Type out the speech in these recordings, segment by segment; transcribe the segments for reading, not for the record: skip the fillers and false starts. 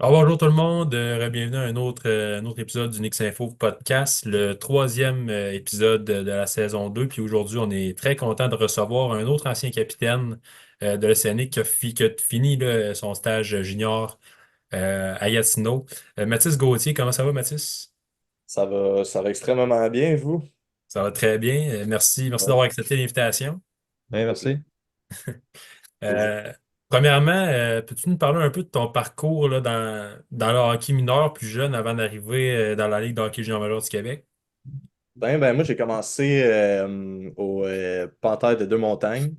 Alors, bonjour tout le monde, bienvenue à un autre épisode du Nix Info podcast, le troisième épisode de la saison 2. Puis aujourd'hui, on est très content de recevoir un autre ancien capitaine de l'Océanique qui a fini là, son stage junior à Gatineau. Mathis Gauthier, comment ça va, Mathis? Ça va extrêmement bien, vous? Ça va très bien. Merci Ouais. d'avoir accepté l'invitation. Oui, merci. Plaisir. Euh, Premièrement, peux-tu nous parler un peu de ton parcours là, dans le hockey mineur plus jeune avant d'arriver dans la Ligue de hockey junior major du Québec? Moi, j'ai commencé au Panthère de Deux-Montagnes.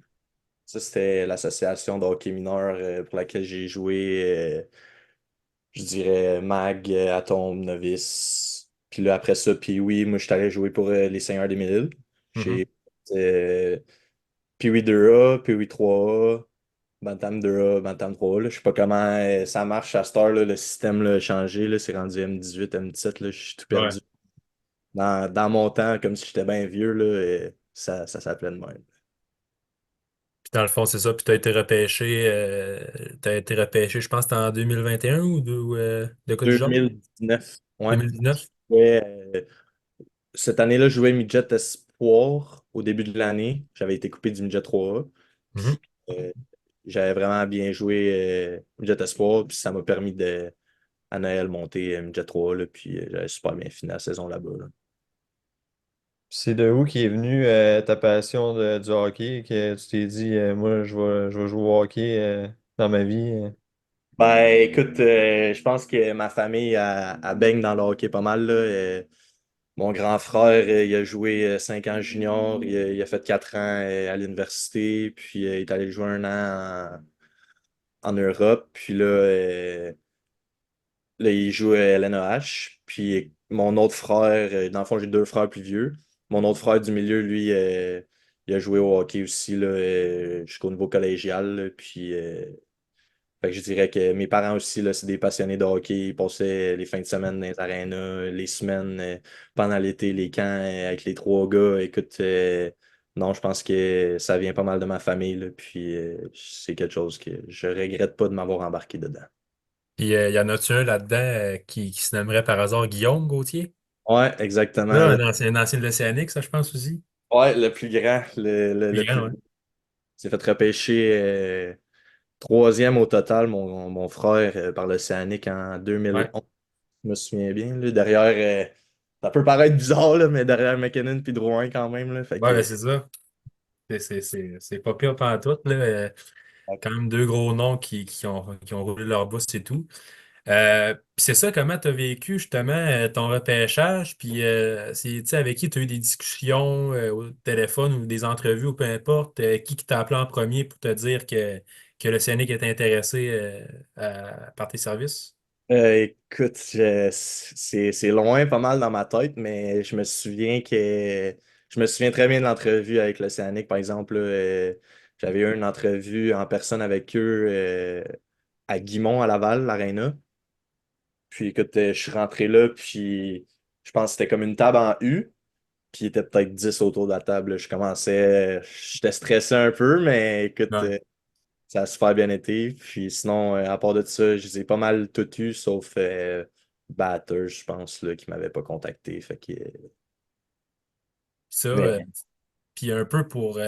Ça, c'était l'association de hockey mineur pour laquelle j'ai joué, je dirais, Mag, Atome, Novice. Puis là, après ça, puis oui, moi, je suis allé jouer pour les Seigneurs des Mille. Mhm. J'ai euh, Pee-Wee 2A, Pee-Wee 3A, Bantam 2A, Bantam 3A. Là. Je sais pas comment ça marche à cette heure, là, le système là, a changé. Là, c'est rendu M18, M17. Là, je suis tout Ouais. perdu. Dans mon temps, comme si j'étais bien vieux, là, ça s'appelait de même. Puis dans le fond, c'est ça. Puis t'as été repêché, je pense, que c'était en 2021 ou de quoi du genre? 2019, ouais. 2019? Ouais, cette année-là, je jouais midget espoir au début de l'année. J'avais été coupé du midget 3A. Mhm. Puis j'avais vraiment bien joué midget espoir. Puis ça m'a permis de, à Noël, monter midget 3A. Là, puis j'avais super bien fini la saison là-bas. Là. C'est de où qui est venue ta passion du hockey que tu t'es dit, moi, je vais jouer au hockey dans ma vie. Ben, écoute, je pense que ma famille a baigne dans le hockey pas mal. Là. Mon grand frère, il a joué 5 ans junior, il a fait 4 ans à l'université, puis il est allé jouer un an en Europe. Puis là, il joue à LNEH. Puis mon autre frère, dans le fond, j'ai deux frères plus vieux. Mon autre frère du milieu, lui, il a joué au hockey aussi là, jusqu'au niveau collégial. Là. Puis fait que je dirais que mes parents aussi, là, c'est des passionnés de hockey. Ils passaient les fins de semaine dans les arénas, les semaines pendant l'été, les camps avec les trois gars. Écoute, non, je pense que ça vient pas mal de ma famille. Là, puis c'est quelque chose que je regrette pas de m'avoir embarqué dedans. Puis y en a-tu un là-dedans qui se nommerait par hasard Guillaume Gauthier? Ouais, exactement. Là, un ancien de l'Océanique, ça, je pense aussi. Ouais, le plus grand, le Plus plus grand, ouais. gros. Il s'est fait repêcher troisième au total, mon frère, par l'Océanique en Ouais. 2011. Je me souviens bien. Là, derrière, ça peut paraître bizarre, là, mais derrière McKinnon puis Drouin quand même. Là, fait Ouais, ben, que, c'est ça. C'est pas pire pantoute, là. Quand même deux gros noms qui ont roulé leur boss et tout. Puis c'est ça, comment tu as vécu justement ton repêchage, puis tu sais, avec qui tu as eu des discussions au téléphone ou des entrevues ou peu importe, qui t'a appelé en premier pour te dire que le Scénic était intéressé par tes services? écoute, c'est loin pas mal dans ma tête, mais je me souviens très bien de l'entrevue avec l'Océanique, par exemple. Là, j'avais eu une entrevue en personne avec eux à Guimont, à Laval, l'Arena. Puis écoute, je suis rentré là, puis je pense que c'était comme une table en U. Puis il était peut-être 10 autour de la table. J'étais stressé un peu, mais écoute, Ouais. ça a super bien été. Puis sinon, à part de ça, je les ai pas mal tout eu, sauf Batters, je pense, là, qui m'avait pas contacté. Fait que, Ça, mais puis un peu pour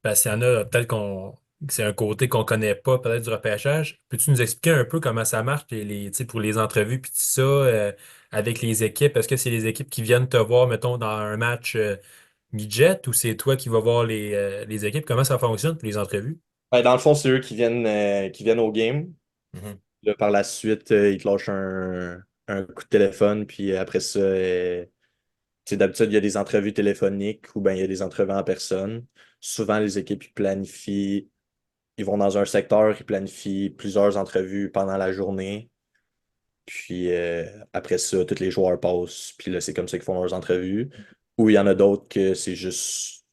parce qu'il y en a peut-être qu'on que c'est un côté qu'on connaît pas, peut-être du repêchage. Peux-tu nous expliquer un peu comment ça marche tu sais, pour les entrevues puis tout ça avec les équipes? Est-ce que c'est les équipes qui viennent te voir, mettons, dans un match midget ou c'est toi qui vas voir les équipes? Comment ça fonctionne pour les entrevues? dans le fond, c'est eux qui viennent au game. Mhm. Là, par la suite, ils te lâchent un coup de téléphone. Puis après ça, tu sais, d'habitude, il y a des entrevues téléphoniques ou bien il y a des entrevues en personne. Souvent, les équipes ils planifient. Ils vont dans un secteur, ils planifient plusieurs entrevues pendant la journée. Puis après ça, tous les joueurs passent. Puis là, c'est comme ça qu'ils font leurs entrevues. Ou il y en a d'autres que c'est juste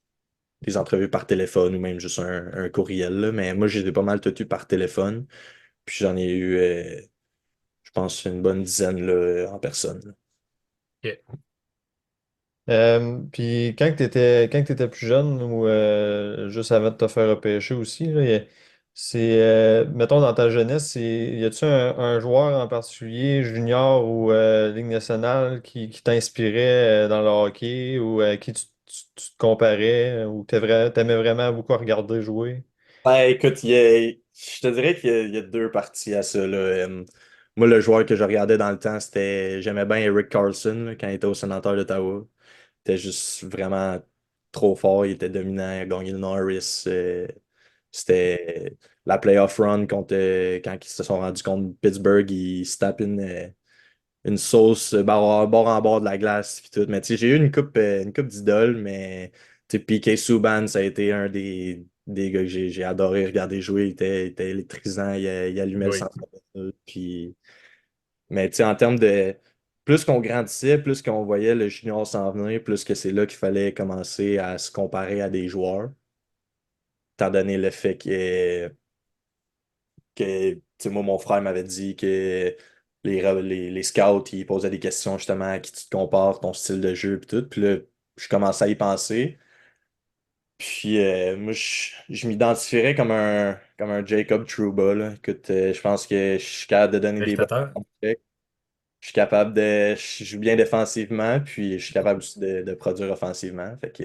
des entrevues par téléphone ou même juste un courriel. Là. Mais moi, j'ai pas mal tout eu par téléphone. Puis j'en ai eu, je pense, une bonne dizaine là, en personne. Là. OK. Puis quand tu étais plus jeune ou juste avant de te faire repêcher aussi, là, Mettons, dans ta jeunesse, y a-tu un joueur en particulier, junior ou Ligue nationale, qui t'inspirait dans le hockey ou à qui tu te comparais ou que t'aimais vraiment beaucoup regarder jouer? Ben, écoute, je te dirais qu'il y a deux parties à ça, là. Moi, le joueur que je regardais dans le temps, j'aimais bien Eric Carlson, là, quand il était au sénateur d'Ottawa. Il était juste vraiment trop fort, il était dominant, il a gagné le Norris. C'était la playoff run quand ils se sont rendus contre Pittsburgh, ils se tapent une sauce bord en bord de la glace puis tout. Mais tu sais, j'ai eu une coupe d'idoles, mais tu sais, P.K. Subban, ça a été un des gars que j'ai adoré regarder jouer. Il était électrisant, il allumait le Oui. centre. Puis... Mais tu sais, en termes de. Plus qu'on grandissait, plus qu'on voyait le junior s'en venir, plus que c'est là qu'il fallait commencer à se comparer à des joueurs. Étant donné le fait tu sais, moi, mon frère m'avait dit que les scouts, ils posaient des questions justement à qui tu te compares, ton style de jeu, puis tout. Puis là, je commençais à y penser. Puis moi, je m'identifierais comme un Jacob Trouba, là. Écoute, je pense que je suis capable de donner des bonnes Spectateur. checks. Je suis capable de. Je joue bien défensivement, puis je suis capable aussi de produire offensivement. Fait que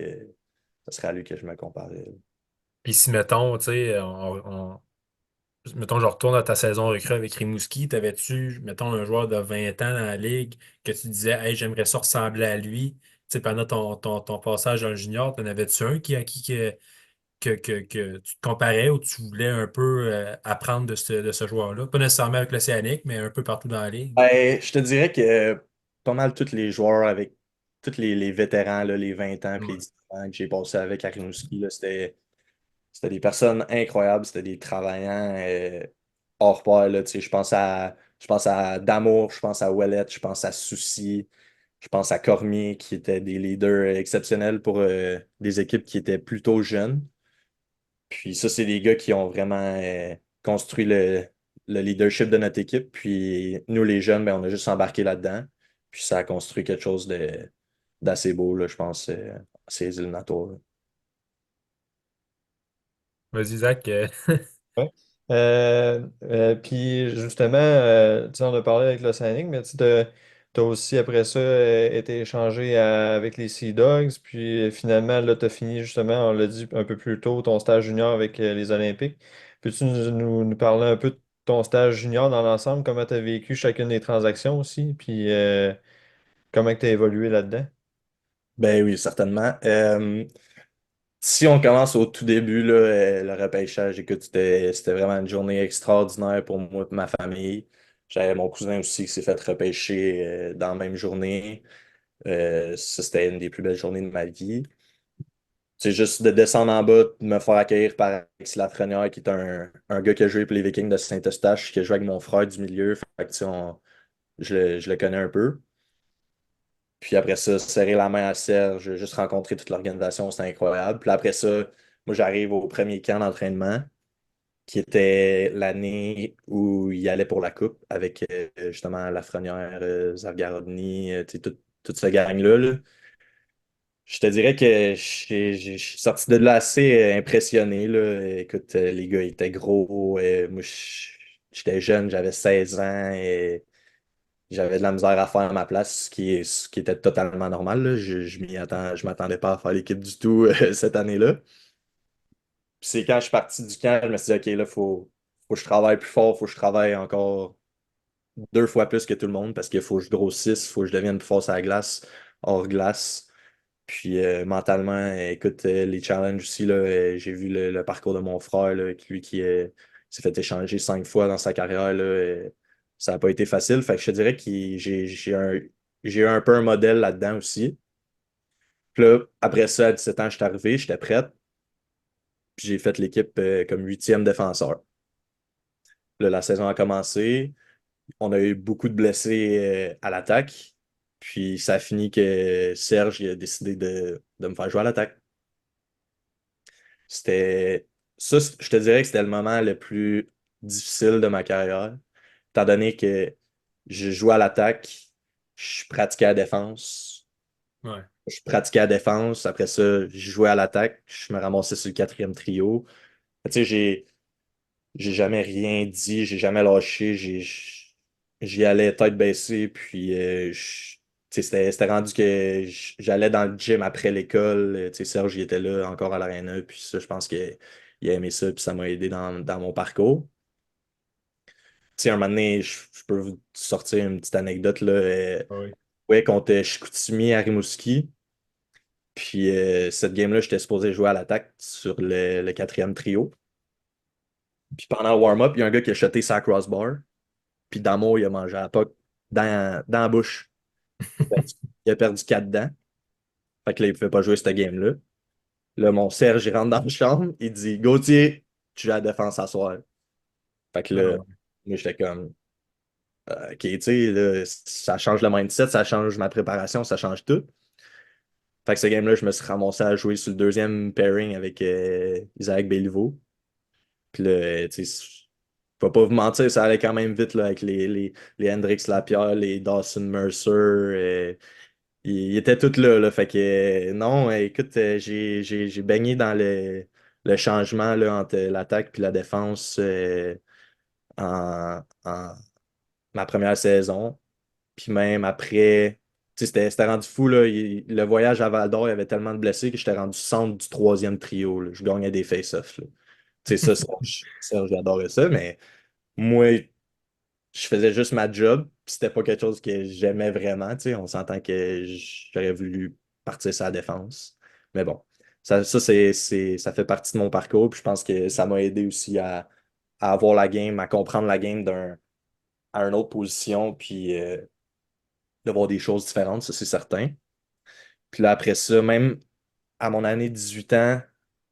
ça serait à lui que je me comparais. Puis si, mettons, tu sais, mettons, je retourne à ta saison recrue avec Rimouski, t'avais-tu, mettons, un joueur de 20 ans dans la ligue que tu disais, hey, j'aimerais ça ressembler à lui, tu sais, pendant ton passage en junior, t'en avais-tu un à qui que tu te comparais ou tu voulais un peu apprendre de ce joueur-là? Pas nécessairement avec l'Océanique, mais un peu partout dans la ligue. Ben, je te dirais que pas mal tous les joueurs avec tous les vétérans, là, les 20 ans puis les Ouais. 10 ans que j'ai passé avec à Rimouski, là, c'était des personnes incroyables, c'était des travaillants hors pair, là, tu sais, je pense à Damour, je pense à Ouellet, je pense à Soucy, je pense à Cormier, qui étaient des leaders exceptionnels pour des équipes qui étaient plutôt jeunes. Puis ça, c'est des gars qui ont vraiment construit le leadership de notre équipe. Puis nous, les jeunes, ben, on a juste embarqué là-dedans. Puis ça a construit quelque chose d'assez beau, là, je pense, ces éliminatoires. Vas-y, Zach. Ouais. Puis justement, tu sais, on a parlé avec l'Océanique, mais tu as aussi après ça été échangé avec les Sea Dogs, puis finalement, là, tu as fini justement, on l'a dit un peu plus tôt, ton stage junior avec les Olympiques. Peux-tu nous parler un peu de ton stage junior dans l'ensemble, comment tu as vécu chacune des transactions aussi, puis comment tu as évolué là-dedans? Ben oui, certainement. Si on commence au tout début, là, le repêchage, écoute, c'était vraiment une journée extraordinaire pour moi et ma famille. J'avais mon cousin aussi qui s'est fait repêcher dans la même journée. Ça, c'était une des plus belles journées de ma vie. C'est juste de descendre en bas, de me faire accueillir par Alexis Lafrenière, qui est un gars qui a joué pour les Vikings de Saint-Eustache, qui a joué avec mon frère du milieu. Fait que, tu sais, je le connais un peu. Puis après ça, serrer la main à Serge, juste rencontrer toute l'organisation, c'était incroyable. Puis après ça, moi, j'arrive au premier camp d'entraînement, qui était l'année où il allait pour la coupe, avec justement Lafrenière, Zargarodny, tu sais, toute cette gang-là, là. Je te dirais que je suis sorti de là assez impressionné, là. Écoute, les gars étaient gros. Moi, j'étais jeune, j'avais 16 ans et j'avais de la misère à faire ma place, ce qui était totalement normal, là. Je m'attendais pas à faire l'équipe du tout cette année-là. Puis c'est quand je suis parti du camp, je me suis dit, OK, là, faut que je travaille plus fort, faut que je travaille encore 2 fois plus que tout le monde parce qu'il faut que je grossisse, faut que je devienne plus fort sur la glace, hors glace. Puis mentalement, écoute, les challenges aussi, là, j'ai vu le parcours de mon frère, là, lui qui s'est fait échanger 5 fois dans sa carrière, là, ça n'a pas été facile. Fait que je te dirais que j'ai eu un peu un modèle là-dedans aussi. Puis là, après ça, à 17 ans, je suis arrivé, j'étais prête, puis j'ai fait l'équipe comme 8e défenseur. Là, la saison a commencé, on a eu beaucoup de blessés à l'attaque, puis ça a fini que Serge il a décidé de me faire jouer à l'attaque. C'était Ça, je te dirais que c'était le moment le plus difficile de ma carrière, étant donné que je jouais à l'attaque, je pratiquais la défense, Ouais. je pratiquais la défense, après ça, je jouais à l'attaque, je me ramassais sur le 4e trio. Tu sais, j'ai jamais rien dit, j'ai jamais lâché, j'y allais tête baissée, puis tu sais, c'était rendu que j'allais dans le gym après l'école. Tu sais, Serge, il était là encore à l'aréna, puis ça, je pense qu'il a aimé ça, puis ça m'a aidé dans mon parcours. Tu sais, un moment donné, je peux vous sortir une petite anecdote, là. Oui. Ouais, contre Chicoutimi à Rimouski. Puis cette game-là, j'étais supposé jouer à l'attaque sur le quatrième trio. Puis pendant le warm-up, il y a un gars qui a shoté sa crossbar. Puis Damo, il a mangé à la puck dans la bouche. Il a perdu 4 dents. Fait que là, il ne pouvait pas jouer cette game-là. Là, mon Serge, il rentre dans la chambre. Il dit Gauthier, tu joues à la défense à soir. Fait que Ah là, ouais. moi, j'étais comme OK, tu sais, là, ça change le mindset, ça change ma préparation, ça change tout. Fait que ce game-là, je me suis ramassé à jouer sur le deuxième pairing avec Isaac Béliveau. Puis là, tu sais, je vais pas vous mentir, ça allait quand même vite là, avec les Hendrix Lapierre, les Dawson Mercer. Ils étaient tous là. Fait que non, écoute, j'ai baigné dans le changement là, entre l'attaque et la défense en ma première saison. Puis même après, tu sais, c'était rendu fou. Là. Le voyage à Val d'Or, il y avait tellement de blessés que j'étais rendu centre du troisième trio. Là. Je gagnais des face-offs. Là. Tu sais, ça, j'adorais ça, mais moi, je faisais juste ma job, puis c'était pas quelque chose que j'aimais vraiment. Tu sais, on s'entend que j'aurais voulu partir sur la défense. Mais bon, ça fait partie de mon parcours, puis je pense que ça m'a aidé aussi à avoir la game, à comprendre la game à une autre position, puis de voir des choses différentes, ça c'est certain. Puis là, après ça, même à mon année 18 ans,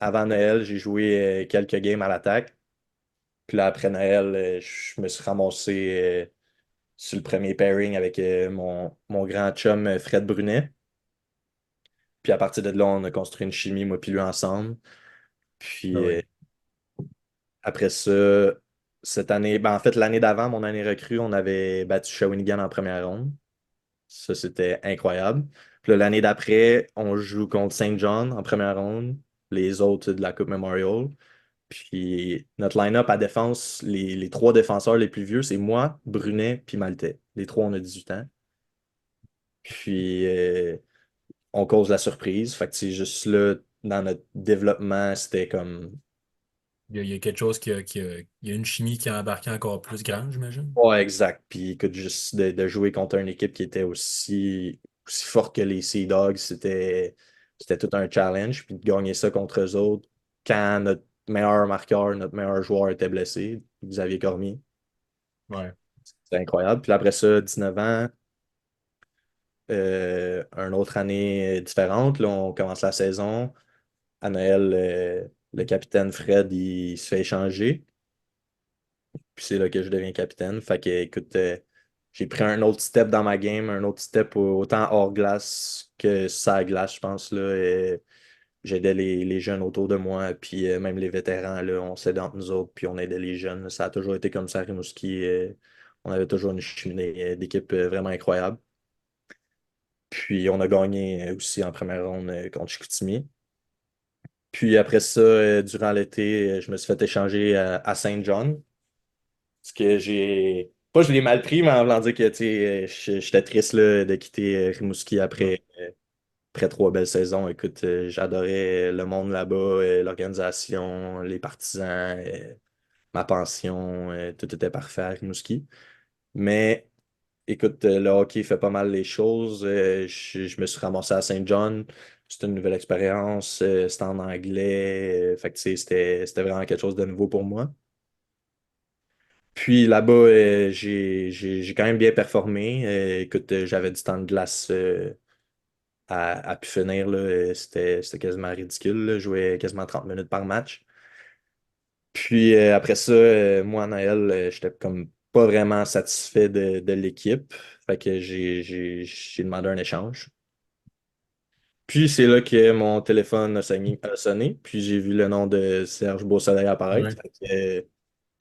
avant Noël, j'ai joué quelques games à l'attaque. Puis là, après Noël, je me suis ramassé sur le premier pairing avec mon grand chum Fred Brunet. Puis à partir de là, on a construit une chimie, moi puis lui, ensemble. Ah Puis oui. après ça, cette année, ben en fait, l'année d'avant, mon année recrue, on avait battu Shawinigan en première ronde. Ça, c'était incroyable. Puis là, l'année d'après, on joue contre Saint John en première ronde, les autres de la Coupe Memorial. Puis notre line-up à défense, les trois défenseurs les plus vieux, c'est moi, Brunet, puis Maltais. Les trois, on a 18 ans. Puis on cause la surprise. Fait que c'est juste là, dans notre développement, c'était comme. Il y a quelque chose il y a une chimie qui a embarqué encore plus grande, j'imagine. Ouais, exact. Puis écoute, juste de jouer contre une équipe qui était aussi forte que les Sea Dogs, c'était tout un challenge. Puis de gagner ça contre eux autres quand notre meilleur marqueur, notre meilleur joueur était blessé, Xavier Cormier. Ouais. C'était incroyable. Puis après ça, 19 ans, une autre année différente. Là, on commence la saison. À Noël, le capitaine Fred, il se fait échanger. Puis c'est là que je deviens capitaine. Fait que, écoute, j'ai pris un autre step dans ma game, un autre step autant hors glace que sur glace, je pense. Là, et j'aidais les jeunes autour de moi, puis même les vétérans, là, on s'aidait entre nous autres, puis on aidait les jeunes. Ça a toujours été comme ça à Rimouski. On avait toujours une cheminée d'équipe vraiment incroyable. Puis on a gagné aussi en première ronde contre Chicoutimi. Puis après ça, durant l'été, je me suis fait échanger à Saint John. Parce que j'ai. Pas je l'ai mal pris, mais en voulant dire que tu sais, j'étais triste là, de quitter Rimouski Ouais. après 3 belles saisons. Écoute, j'adorais le monde là-bas, l'organisation, les partisans, ma pension, tout était parfait à Rimouski. Mais écoute, le hockey fait pas mal les choses. Je me suis ramassé à Saint John. C'était une nouvelle expérience. C'était en anglais. Fait que, tu sais, c'était vraiment quelque chose de nouveau pour moi. Puis là-bas, j'ai quand même bien performé. Écoute, j'avais du temps de glace à pu finir. Là. C'était quasiment ridicule. Là. Je jouais quasiment 30 minutes par match. Puis après ça, moi, à Noël, j'étais comme pas vraiment satisfait de l'équipe. Fait que j'ai demandé un échange. Puis c'est là que mon téléphone a sonné, puis j'ai vu le nom de Serge Beausoleil apparaître. Ouais. Fait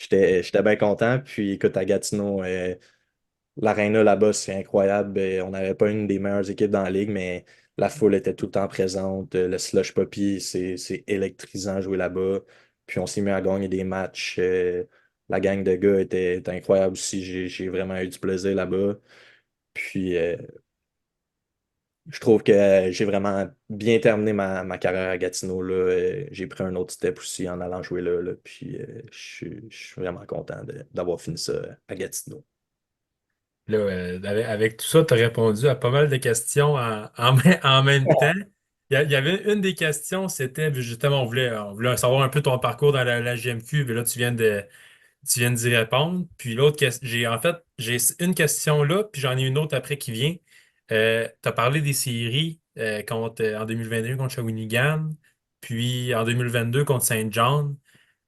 que, j'étais bien content. Puis écoute, à Gatineau, l'aréna là-bas, c'est incroyable. On n'avait pas une des meilleures équipes dans la ligue, mais la foule était tout le temps présente. Le slush puppy, c'est électrisant jouer là-bas. Puis on s'est mis à gagner des matchs. La gang de gars était incroyable aussi. J'ai vraiment eu du plaisir là-bas. Puis je trouve que j'ai vraiment bien terminé ma carrière à Gatineau, là. J'ai pris un autre step aussi en allant jouer là, là. Puis je suis vraiment content d'avoir fini ça à Gatineau. Là, avec tout ça, tu as répondu à pas mal de questions en même temps. Il y avait une des questions, c'était justement, on voulait savoir un peu ton parcours dans la GMQ, mais là, tu viens d'y répondre. Puis l'autre question, j'ai une question là, puis j'en ai une autre après qui vient. Tu as parlé des séries en 2021 contre Shawinigan, puis en 2022 contre Saint John.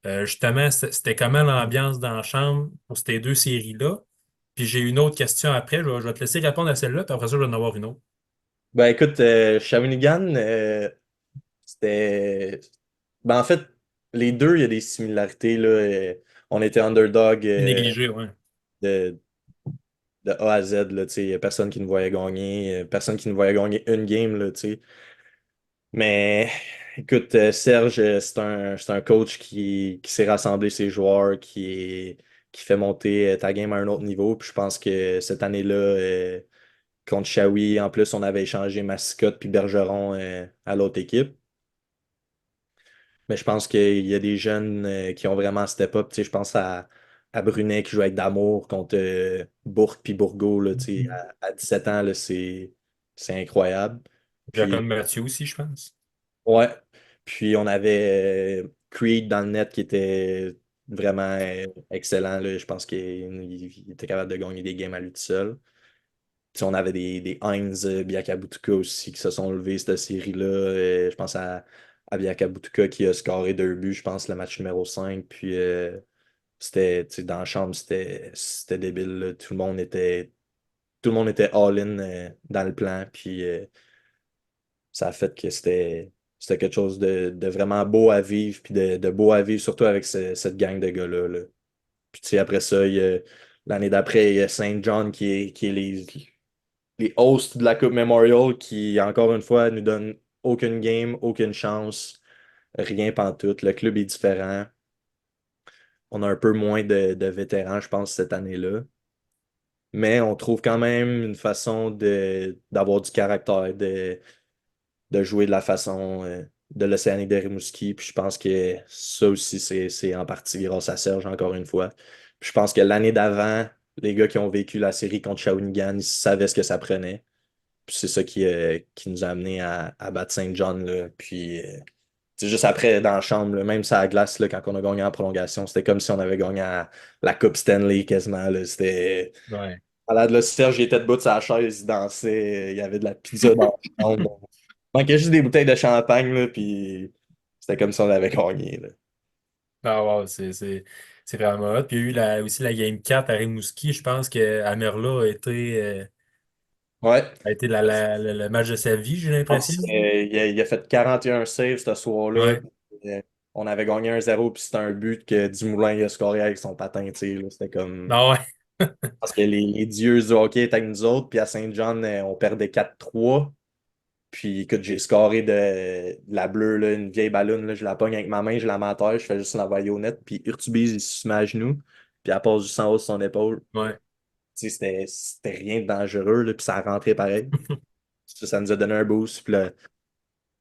Justement, c'était comment l'ambiance dans la chambre pour ces deux séries-là? Puis j'ai une autre question après. Je vais te laisser répondre à celle-là, puis après ça, je vais en avoir une autre. Ben écoute, Shawinigan, c'était. Ben en fait, les deux, il y a des similarités, là. On était underdog Négligé, ouais. de, de A à Z, là, tu sais. Il n'y a personne qui nous voyait gagner, personne qui nous voyait gagner une game, là, tu sais. Mais écoute, Serge, c'est un coach qui sait rassembler ses joueurs, qui fait monter ta game à un autre niveau. Puis je pense que cette année-là, contre Shawi, en plus, on avait échangé Mascotte puis Bergeron à l'autre équipe. Mais je pense qu'il y a des jeunes qui ont vraiment step up. Tu sais, je pense à Brunet qui joue avec Damour contre Bourque puis Bourgault. Là, tu sais, à 17 ans, là, c'est incroyable. Jacob Puis Mathieu aussi, je pense. ouais. Puis on avait Creed dans le net qui était vraiment excellent, là. Je pense qu'il était capable de gagner des games à lui tout seul. Puis on avait des Heinz Biakabutuka aussi qui se sont levés cette série-là. Je pense à Biakabutuka qui a scoré 2 buts, je pense, le match numéro 5. Puis c'était, tu sais, dans la chambre, c'était débile, là. Tout le monde était all-in dans le plan. Puis ça a fait que c'était quelque chose de vraiment beau à vivre, puis de beau à vivre, surtout avec cette gang de gars-là, là. Puis tu sais, après ça, l'année d'après, il y a Saint John qui est les hosts de la Coupe Memorial qui, encore une fois, nous donnent aucune game, aucune chance, rien pantoute. Le club est différent. On a un peu moins de vétérans, je pense, cette année-là. Mais on trouve quand même une façon d'avoir du caractère, de jouer de la façon de l'Océanique de Rimouski. Puis je pense que ça aussi, c'est en partie grâce à Serge, encore une fois. Puis je pense que l'année d'avant, les gars qui ont vécu la série contre Shawinigan, ils savaient ce que ça prenait. Puis c'est ça qui nous a amené à battre Saint John. Là. Puis c'est juste après, dans la chambre, là, même ça à glace, là, quand on a gagné en prolongation, c'était comme si on avait gagné la Coupe Stanley quasiment. Là. C'était. Ouais. À la Serge, il était debout de sa chaise, il dansait, il y avait de la pizza dans la chambre. Il manquait juste des bouteilles de champagne, là, puis c'était comme si on avait gagné. Là. Ah, wow, c'est vraiment hot. Puis il y a eu aussi la Game 4 à Rimouski. Je pense que Amerla Ouais. a été le match de sa vie, j'ai Je l'impression. pense, il a fait 41 saves ce soir-là. Ouais. Euh, on avait gagné 1-0, puis c'était un but que Dumoulin il a scoré avec son patin. Tu sais, là. C'était comme. Ah ouais. Parce que les dieux du hockey étaient avec nous autres, puis à Saint-John, on perdait 4-3. Puis écoute, j'ai scoré de la bleue, là, une vieille ballonne, là, je la pogne avec ma main, je la mets à terre, je fais juste l'envoyer au net, puis Urtubise, il se met à genoux, puis elle passe juste en haut de son épaule. Ouais. Tu sais, c'était rien de dangereux, là, puis ça a rentré pareil. Ça nous a donné un boost. Puis là,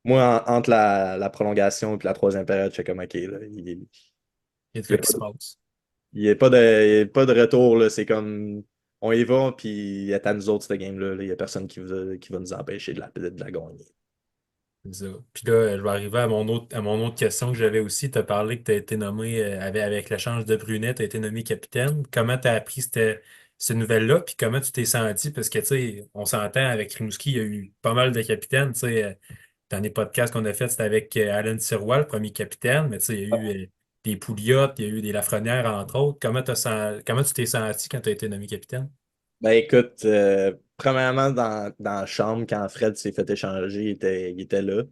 moi, entre la prolongation et la troisième période, j'étais comme OK, là, Il y a de il quoi qui se passe. n'y a, pas de retour, là, c'est comme on y va, puis c'est à nous autres, cette game-là. Là. Il n'y a personne qui va nous empêcher de la gagner. C'est ça. Puis là, je vais arriver à mon autre question que j'avais aussi. Tu as parlé que tu as été nommé, avec l'échange de Brunet, tu as été nommé capitaine. Comment tu as appris cette nouvelle-là? Puis comment tu t'es senti? Parce que, tu sais, on s'entend avec Rimouski, il y a eu pas mal de capitaines. Tu sais, dans les podcasts qu'on a fait, c'était avec Alan Sirois, le premier capitaine. Mais tu sais, il y a eu des Pouliot, il y a eu des Lafrenière, entre autres. Comment tu t'es senti quand tu as été nommé capitaine? Ben écoute, premièrement, dans la chambre, quand Fred s'est fait échanger, il était là.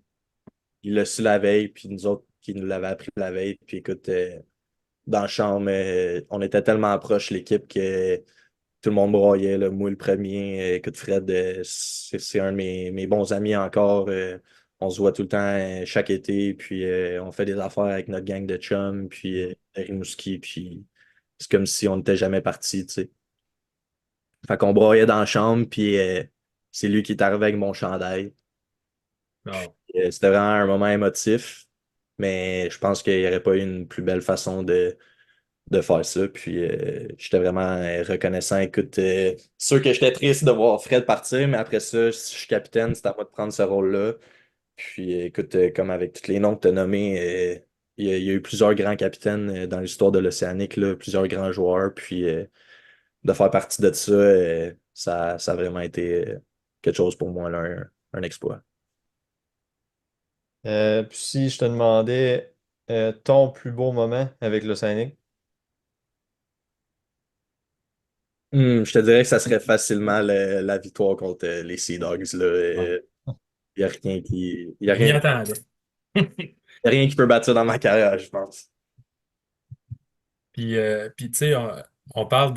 Il l'a su la veille, puis nous autres qui nous l'avaient appris la veille. Puis écoute, dans la chambre, on était tellement proche, l'équipe, que tout le monde broyait. Là. Moi, le premier, écoute, Fred, c'est un de mes bons amis encore. on se voit tout le temps chaque été, puis on fait des affaires avec notre gang de chums, puis de Rimouski, puis c'est comme si on n'était jamais partis, tu sais. Fait qu'on broyait dans la chambre, puis c'est lui qui est arrivé avec mon chandail. Non. C'était vraiment un moment émotif, mais je pense qu'il n'y aurait pas eu une plus belle façon de faire ça. Puis j'étais vraiment reconnaissant. Écoute, c'est sûr que j'étais triste de voir Fred partir, mais après ça, si je suis capitaine, c'est à moi de prendre ce rôle-là. Puis écoute, comme avec tous les noms que tu as nommés, il y a eu plusieurs grands capitaines dans l'histoire de l'Océanique, là, plusieurs grands joueurs. Puis de faire partie de ça, ça a vraiment été quelque chose pour moi, là, un exploit. Puis si je te demandais ton plus beau moment avec l'Océanique. Je te dirais que ça serait facilement la victoire contre les Sea Dogs. Ouais. Il n'y a rien qui, y a Je m'y rien, attendais. y a rien qui peut battre ça dans ma carrière, je pense. Puis tu sais, on parle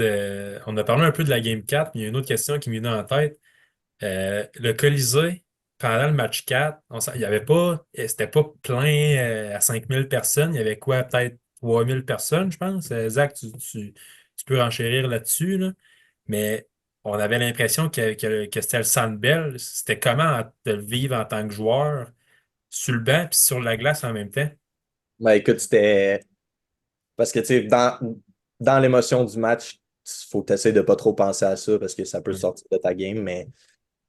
on a parlé un peu de la Game 4, mais il y a une autre question qui m'est venue en tête. Le Colisée, pendant le match 4, il y avait pas, c'était pas plein à 5000 personnes. Il y avait quoi, peut-être 3000 personnes, je pense. Zach, tu peux renchérir là-dessus, là. Mais on avait l'impression que c'était le Centre Bell. C'était comment de le vivre en tant que joueur, sur le banc puis sur la glace en même temps? Ben écoute, c'était. Parce que tu sais, dans l'émotion du match, il faut que tu essaies de pas trop penser à ça parce que ça peut Oui. sortir de ta game, mais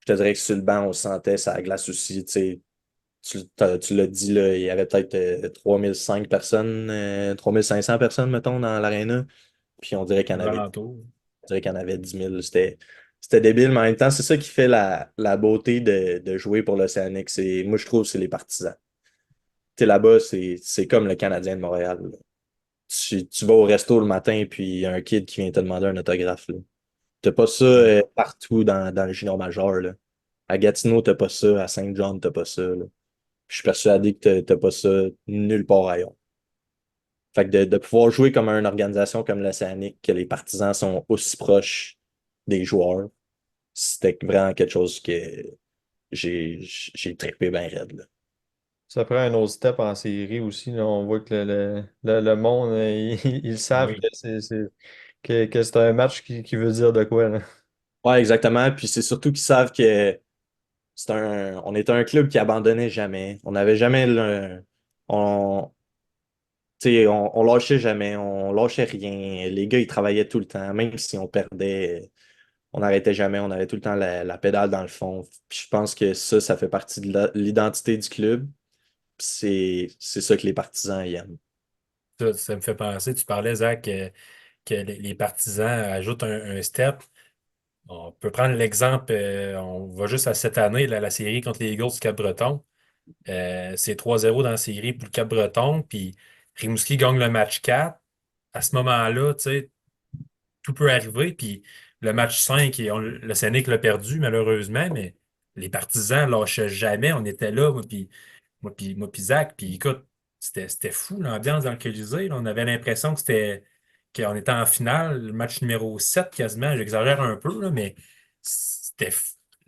je te dirais que sur le banc, on se sentait ça glace aussi. Tu sais, tu l'as dit, là, il y avait peut-être 3005 personnes, 3500 personnes, mettons, dans l'aréna. Puis Aux alentours. on dirait qu'il y en avait 10 000. C'était débile, mais en même temps, c'est ça qui fait la beauté de jouer pour l'Océanique. Moi, je trouve que c'est les partisans. Tu sais, là-bas, c'est comme le Canadien de Montréal, là. Tu vas au resto le matin, puis il y a un kid qui vient te demander un autographe, là. T'as pas ça Ouais. partout dans le junior majeur, là. À Gatineau, t'as pas ça. À Saint-John, t'as pas ça, là. Je suis persuadé que t'as pas ça nulle part ailleurs. Fait que de pouvoir jouer comme une organisation comme l'Océanique, que les partisans sont aussi proches des joueurs, c'était vraiment quelque chose que j'ai trippé bien raide, là. Ça prend un autre step en série aussi, là. On voit que le monde, ils savent que Oui. que c'est un match qui veut dire de quoi, là. Ouais, exactement. Puis c'est surtout qu'ils savent que on était un club qui abandonnait jamais. On n'avait jamais on, tu sais, on lâchait jamais, on lâchait rien. Les gars, ils travaillaient tout le temps, même si on perdait, on n'arrêtait jamais, on avait tout le temps la pédale dans le fond. Puis je pense que ça fait partie de l'identité du club. Puis c'est ça que les partisans y aiment. Ça me fait penser, tu parlais, Zach, que les partisans ajoutent un step. On peut prendre l'exemple, on va juste à cette année, la série contre les Eagles du Cap-Breton. C'est 3-0 dans la série pour le Cap-Breton, puis Rimouski gagne le match 4. À ce moment-là, tu sais, tout peut arriver, puis le match 5, le Scénic l'a perdu, malheureusement, mais les partisans lâchaient jamais. On était là, moi puis Zach, puis écoute, c'était fou l'ambiance dans le Colisée, là. On avait l'impression qu'on était en finale, le match numéro 7 quasiment, j'exagère un peu, là, mais c'était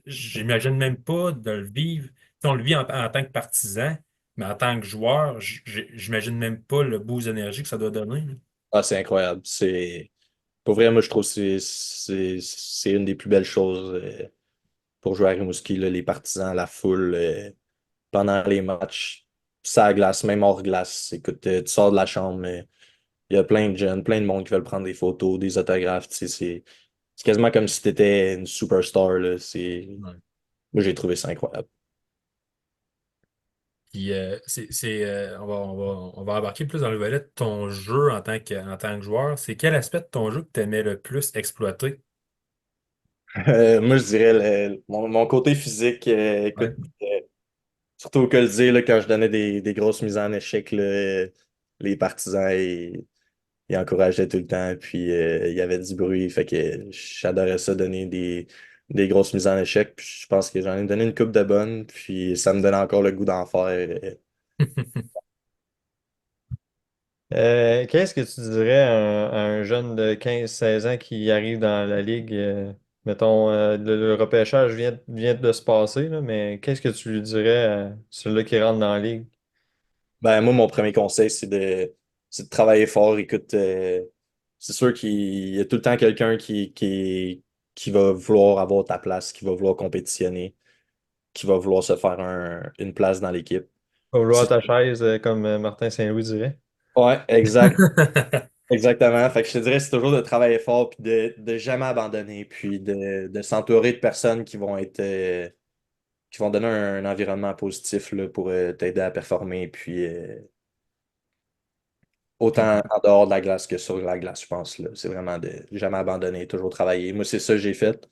j'imagine même pas de le vivre. Tu sais, on le vit en tant que partisan, mais en tant que joueur, j'imagine même pas le boost d'énergie que ça doit donner, là. Ah, c'est incroyable. Pour vrai, moi, je trouve que c'est une des plus belles choses pour jouer à Rimouski, là, les partisans, la foule, pendant les matchs, ça glace, même hors glace. Écoute, tu sors de la chambre, mais il y a plein de jeunes, plein de monde qui veulent prendre des photos, des autographes. Tu sais, c'est quasiment comme si tu étais une superstar, là. Ouais. Moi, j'ai trouvé ça incroyable. Puis on va embarquer plus dans le volet de ton jeu en tant que joueur. C'est quel aspect de ton jeu que tu aimais le plus exploiter? Moi, je dirais mon côté physique, Ouais. écoute, surtout au Colisée, là, quand je donnais des grosses mises en échec, là, les partisans, ils encourageaient tout le temps, puis il y avait du bruit, fait que j'adorais ça, donner des grosses mises en échec, puis je pense que j'en ai donné une coupe de bonnes, puis ça me donne encore le goût d'en faire. Qu'est-ce que tu dirais à un jeune de 15 16 ans qui arrive dans la ligue? Mettons, le repêchage vient de se passer, là, mais qu'est-ce que tu lui dirais à celui-là qui rentre dans la ligue? Ben, moi, mon premier conseil, c'est de travailler fort. Écoute, c'est sûr qu'il y a tout le temps quelqu'un qui va vouloir avoir ta place, qui va vouloir compétitionner, qui va vouloir se faire une place dans l'équipe. Au vouloir C'est- ta chaise, comme Martin Saint-Louis dirait. Ouais, exact. Exactement. Fait que je te dirais, c'est toujours de travailler fort, puis de jamais abandonner, puis de s'entourer de personnes qui vont donner un environnement positif là, pour t'aider à performer, puis autant en dehors de la glace que sur la glace, je pense. Là. C'est vraiment de jamais abandonner, toujours travailler. Moi, c'est ça que j'ai fait.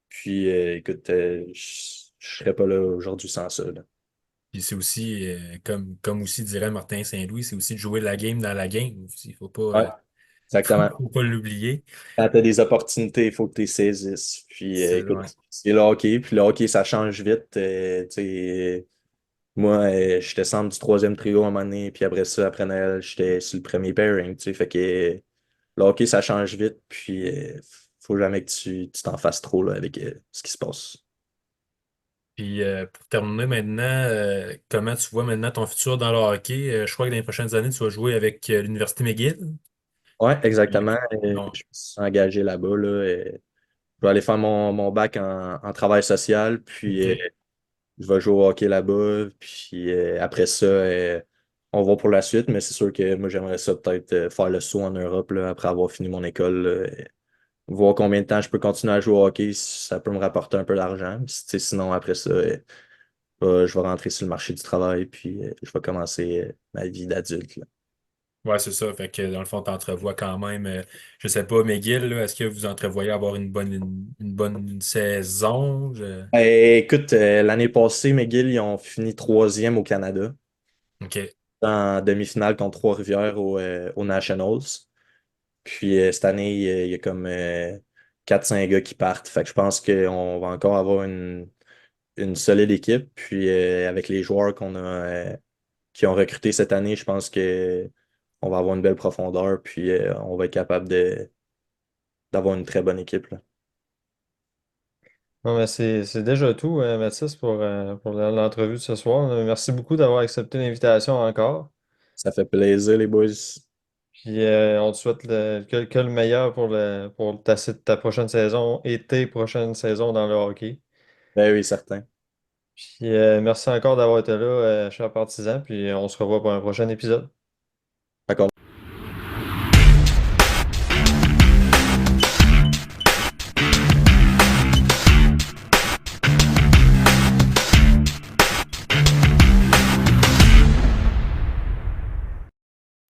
Puis, écoute, je serais pas là aujourd'hui sans ça. Là. Puis c'est aussi, comme aussi dirait Martin Saint-Louis, c'est aussi de jouer la game dans la game aussi. Ouais, exactement. Faut pas l'oublier. Quand tu as des opportunités, il faut que tu les saisisses. Puis, écoute, Ouais. c'est le hockey. Puis le hockey, ça change vite. Tu sais, moi, j'étais centre du troisième trio à un moment donné. Puis après ça, après Noël, j'étais sur le premier pairing. Tu sais, fait que le hockey, ça change vite. Puis, faut jamais que tu t'en fasses trop là, avec ce qui se passe. Puis pour terminer maintenant, comment tu vois maintenant ton futur dans le hockey? Je crois que dans les prochaines années, tu vas jouer avec l'Université McGill. Ouais, Puis, exactement. non. Je me suis engagé là-bas. Là, je vais aller faire mon bac en travail social, puis OK. je vais jouer au hockey là-bas. Puis après ça, on va pour la suite, mais c'est sûr que moi, j'aimerais ça peut-être faire le saut en Europe là, après avoir fini mon école. Là, voir combien de temps je peux continuer à jouer au hockey, si ça peut me rapporter un peu d'argent. Puis, tu sais, sinon, après ça, je vais rentrer sur le marché du travail, puis je vais commencer ma vie d'adulte. Là. Ouais, c'est ça. Fait que dans le fond, tu entrevois quand même, je sais pas, McGill, là, est-ce que vous entrevoyez avoir une bonne saison? Écoute, l'année passée, McGill, ils ont fini troisième au Canada OK. en demi-finale contre Trois-Rivières aux Nationals. Puis cette année, il y a comme 4-5 gars qui partent. Fait que je pense qu'on va encore avoir une solide équipe. Puis avec les joueurs qui ont recruté cette année, je pense que on va avoir une belle profondeur. Puis on va être capable d'avoir une très bonne équipe. Là. Non, mais c'est déjà tout, Mathis, pour l'entrevue de ce soir. Merci beaucoup d'avoir accepté l'invitation encore. Ça fait plaisir, les boys. Puis on te souhaite que le meilleur pour ta prochaine saison et tes prochaines saisons dans le hockey. Ben oui, certain. Puis merci encore d'avoir été là, cher partisan. Puis on se revoit pour un prochain épisode.